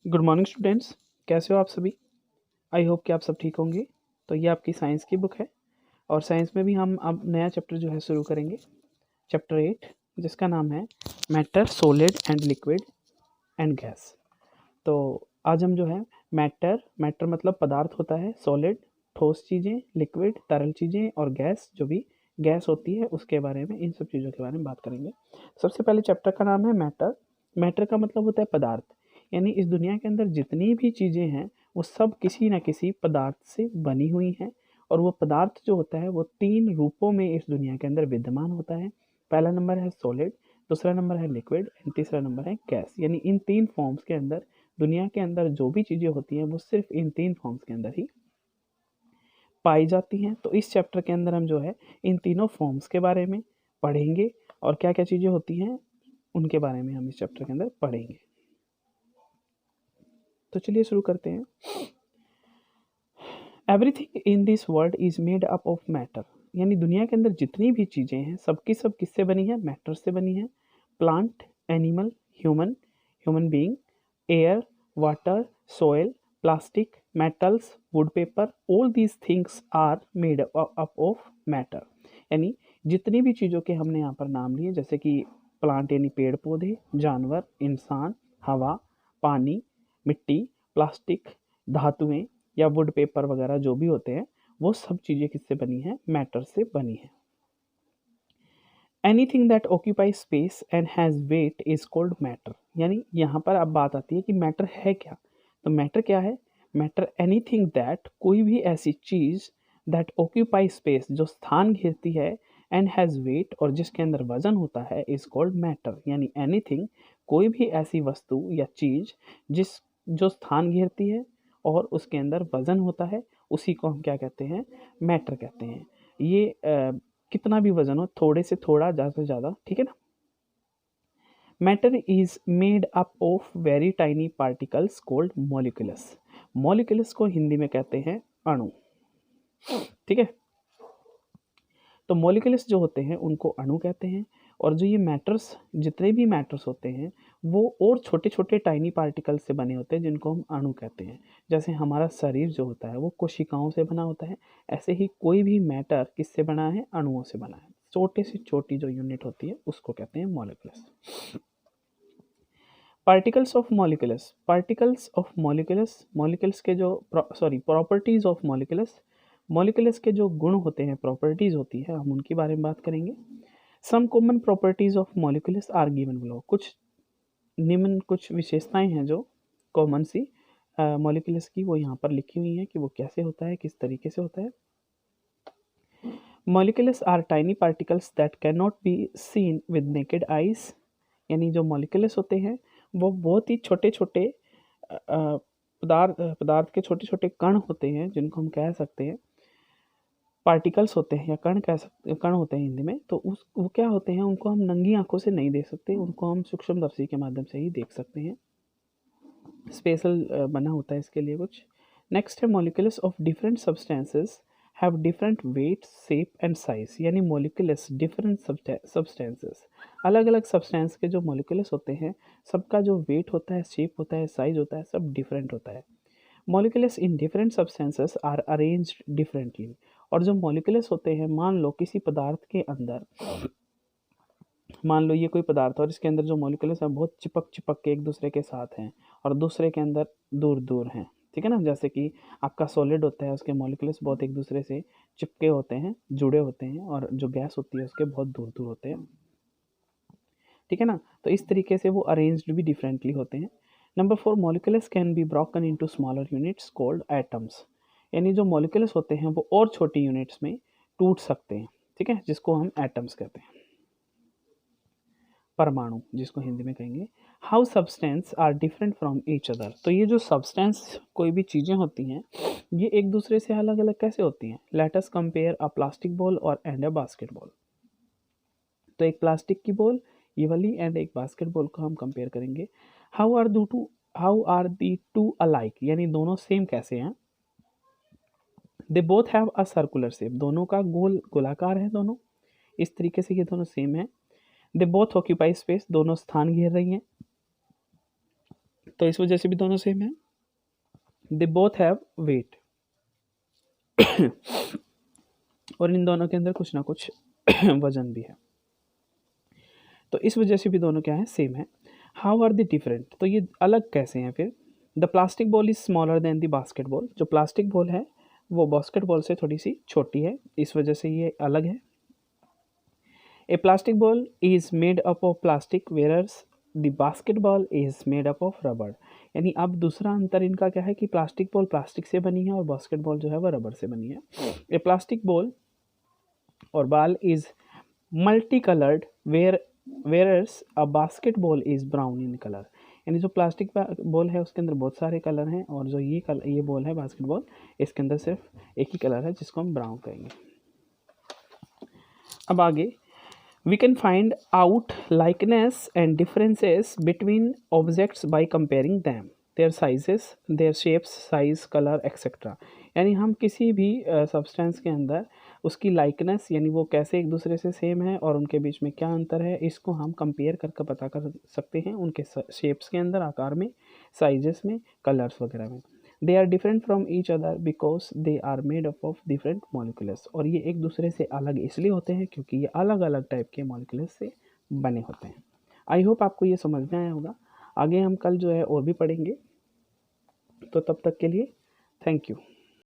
Good morning students, कैसे हो आप सभी। आई होप कि आप सब ठीक होंगे। तो ये आपकी साइंस की बुक है और साइंस में भी हम अब नया चैप्टर जो है शुरू करेंगे, चैप्टर 8, जिसका नाम है matter, solid and liquid and gas. तो आज हम जो है मैटर मतलब पदार्थ होता है, सॉलिड ठोस चीज़ें, लिक्विड तरल चीज़ें और गैस जो भी गैस होती है उसके बारे में, इन सब चीज़ों के बारे में बात करेंगे। सबसे पहले चैप्टर का नाम है मैटर। मैटर का मतलब होता है पदार्थ, यानी इस दुनिया के अंदर जितनी भी चीज़ें हैं वो सब किसी न किसी पदार्थ से बनी हुई हैं। और वो पदार्थ जो होता है वो 3 रूपों में इस दुनिया के अंदर विद्यमान होता है। पहला नंबर है सॉलिड, दूसरा नंबर है लिक्विड एंड तीसरा नंबर है गैस। यानी इन 3 फॉर्म्स के अंदर दुनिया के अंदर जो भी चीज़ें होती हैं वो सिर्फ इन 3 फॉर्म्स के अंदर ही पाई जाती हैं। तो इस चैप्टर के अंदर हम जो है इन तीनों फॉर्म्स के बारे में पढ़ेंगे और क्या क्या चीज़ें होती हैं उनके बारे में हम इस चैप्टर के अंदर पढ़ेंगे। तो चलिए शुरू करते हैं। Everything in this world is made up of matter, यानी दुनिया के अंदर जितनी भी चीज़ें हैं सबकी सब किससे बनी है, मैटर से बनी है। Plant, animal, human, human being, air, water, soil, plastic, metals, wood paper, all these things are made up of matter. यानी जितनी भी चीज़ों के हमने यहाँ पर नाम लिए, जैसे कि प्लांट यानी पेड़ पौधे, जानवर, इंसान, हवा, पानी, मिट्टी, प्लास्टिक, धातुएं या वुड पेपर वगैरह जो भी होते हैं वो सब चीज़ें किससे बनी है, मैटर से बनी है। Anything that occupy space and has wait is called matter. यानी यहाँ पर अब बात आती है कि मैटर है क्या। तो मैटर क्या है, मैटर एनीथिंग दैट, कोई भी ऐसी चीज़, दैट ऑक्यूपाई स्पेस जो स्थान घेरती है, एंड हैज़ वेट और जिसके अंदर वजन होता है, इज कॉल्ड मैटर। यानी एनीथिंग, कोई भी ऐसी वस्तु या चीज़ जिस जो स्थान घेरती है और उसके अंदर वजन होता है, उसी को हम क्या कहते हैं, मैटर कहते हैं। ये कितना भी वजन हो, थोड़े से थोड़ा, ज़्यादा से ज़्यादा, ठीक है ना। Matter is made up of very tiny particles called molecules. Molecules को हिंदी में कहते हैं अणु, ठीक है। तो मॉलिक्यूलस जो होते हैं उनको अणु कहते हैं। और जो ये मैटर्स, जितने भी मैटर्स होते हैं वो और छोटे छोटे टाइनी पार्टिकल से बने होते हैं जिनको हम अणु कहते हैं। जैसे हमारा शरीर जो होता है वो कोशिकाओं से बना होता है, ऐसे ही कोई भी मैटर किससे बना है, अणुओं से बना है। छोटे से छोटी जो यूनिट होती है उसको कहते हैं molecules. Particles of molecules, particles of molecules, molecules के जो प्रॉपर्टीज ऑफ मॉलिक्यूलस, मॉलिक्यूलस के जो गुण होते हैं, प्रॉपर्टीज होती है, हम उनके बारे में बात करेंगे। Some common properties of molecules are given below. कुछ विशेषताएं हैं जो कॉमन सी मॉलिक्यूलस की, वो यहाँ पर लिखी हुई हैं कि वो कैसे होता है, किस तरीके से होता है। Molecules are tiny particles that can not be seen with naked eyes. यानी जो मॉलिक्यूलस होते हैं वो बहुत ही छोटे छोटे पदार्थ के छोटे छोटे कण होते हैं, जिनको हम कह सकते हैं पार्टिकल्स होते हैं, या कण कह सकते, कण होते हैं हिंदी में। तो उस वो क्या होते हैं, उनको हम नंगी आंखों से नहीं देख सकते, उनको हम सूक्ष्मदर्शी के माध्यम से ही देख सकते हैं। स्पेशल बना होता है इसके लिए कुछ। नेक्स्ट है molecules of different substances have different weight, shape and size. यानी मॉलिक्यूल्स डिफरेंट सब्सटेंसेस, अलग अलग सब्सटेंस के जो मॉलिक्यूल्स होते हैं सबका जो वेट होता है, शेप होता है, साइज होता है, सब डिफरेंट होता है। Molecules in different substances are arranged differently. और जो मॉलिक्यूल्स होते हैं, मान लो किसी पदार्थ के अंदर, मान लो ये कोई पदार्थ और इसके अंदर जो मॉलिक्यूल्स हैं बहुत चिपक चिपक के एक दूसरे के साथ हैं और दूसरे के अंदर दूर दूर हैं, ठीक है ना। जैसे कि आपका सॉलिड होता है, उसके मॉलिक्यूल्स बहुत एक दूसरे से चिपके होते हैं, जुड़े होते हैं, और जो गैस होती है उसके बहुत दूर दूर होते हैं, ठीक है ना। तो इस तरीके से वो अरेंज्ड भी डिफरेंटली होते हैं। Number 4, molecules can be broken into smaller units called atoms. यानी जो मॉलिक्यूल्स होते हैं वो और छोटी यूनिट्स में टूट सकते हैं, ठीक है, जिसको हम एटम्स कहते हैं, परमाणु जिसको हिंदी में कहेंगे। How substance are different from each other. तो ये जो सब्सटेंस, कोई भी चीज़ें होती हैं, ये एक दूसरे से अलग अलग कैसे होती हैं। लेट अस कंपेयर अ प्लास्टिक बॉल और एंड अ बास्केटबॉल। तो एक प्लास्टिक की बॉल ये वाली एंड एक बास्केटबॉल को हम कंपेयर करेंगे। How are the two alike, यानी दोनों सेम कैसे हैं। They both have a circular shape, दोनों का गोलाकार है दोनों, इस तरीके से ये दोनों सेम है। दे बोथ ऑक्यूपाई स्पेस, दोनों स्थान घेर रही हैं। तो इस वजह से भी दोनों सेम है। दे बोथ हैव वेट और इन दोनों के अंदर कुछ ना कुछ वजन भी है, तो इस वजह से भी दोनों क्या है, सेम है। हाउ आर दे डिफरेंट, तो ये अलग कैसे हैं फिर। The plastic ball is smaller than the basket ball, जो प्लास्टिक बॉल है वो बास्केट बॉल से थोड़ी सी छोटी है, इस वजह से ये अलग है। A plastic ball is made up of plastic whereas the basketball is made up of rubber, यानी अब दूसरा अंतर इनका क्या है कि प्लास्टिक बॉल प्लास्टिक से बनी है और बास्केट बॉल जो है वह रबर से बनी है। ए प्लास्टिक बॉल और ball is multi coloured वेयरस a basket ball is brown in colour, यानी जो प्लास्टिक बॉल है उसके अंदर बहुत सारे कलर हैं और जो ये बॉल है बास्केट बॉल, इसके अंदर सिर्फ एक ही कलर है जिसको हम ब्राउन कहेंगे। अब आगे, we can find out likeness and differences between objects by comparing them their sizes their shapes size colour etcetera, यानी हम किसी भी सब्सटेंस के अंदर उसकी लाइकनेस यानी वो कैसे एक दूसरे से सेम है और उनके बीच में क्या अंतर है, इसको हम कंपेयर करके पता कर सकते हैं उनके शेप्स के अंदर, आकार में, साइजेस में, कलर्स वगैरह में। They are different from each other because they are made up of different molecules, और ये एक दूसरे से अलग इसलिए होते हैं क्योंकि ये अलग अलग टाइप के मॉलिक्यूल्स से बने होते हैं। आई होप आपको ये समझ में आया होगा। आगे हम कल जो है और भी पढ़ेंगे, तो तब तक के लिए थैंक यू।